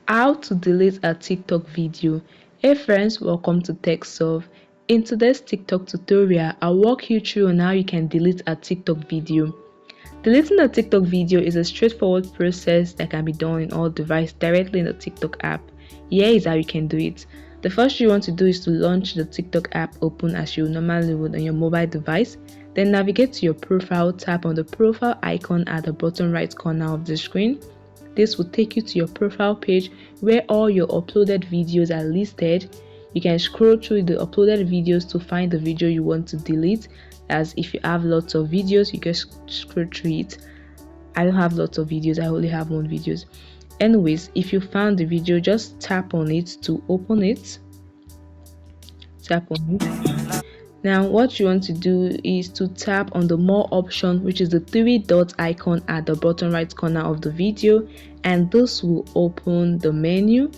How to delete a TikTok video. Hey friends, welcome to TechSolve. In today's TikTok tutorial, I'll walk you through on how you can delete a TikTok video. Deleting a TikTok video is a straightforward process that can be done in all devices directly in the TikTok app. Here is how you can do it. The first thing you want to do is to launch the TikTok app open as you normally would on your mobile device. Then navigate to your profile, tap on the profile icon at the bottom right corner of the screen. This will take you to your profile page where all your uploaded videos are listed. You can scroll through the uploaded videos to find the video you want to delete. As if you have lots of videos, you can scroll through it. I don't have lots of videos, I only have one video. Anyways, if you found the video, just tap on it to open it. Tap on it. Now what you want to do is to tap on the more option, which is the three dot icon at the bottom right corner of the video, and this will open the menu.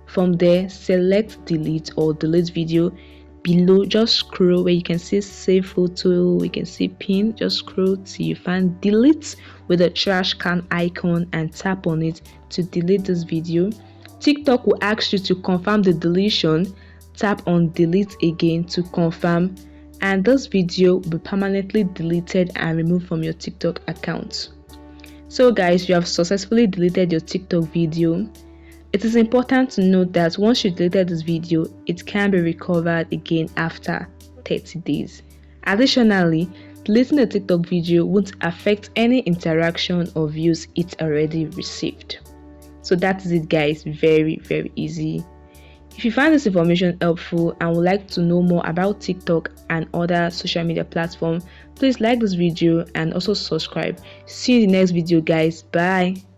From there, select delete or delete video. Below, just scroll where you can see save photo, you can see pin. Just scroll till you find delete with the trash can icon and tap on it to delete this video. TikTok will ask you to confirm the deletion. Tap on delete again to confirm, and this video will be permanently deleted and removed from your TikTok account. So guys, you have successfully deleted your TikTok video. It is important to note that once you deleted this video, it can be recovered again after 30 days. Additionally, deleting a TikTok video won't affect any interaction or views it already received. So that is it guys, very easy. If you find this information helpful and would like to know more about TikTok and other social media platforms, please like this video and also subscribe. See you in the next video guys. Bye.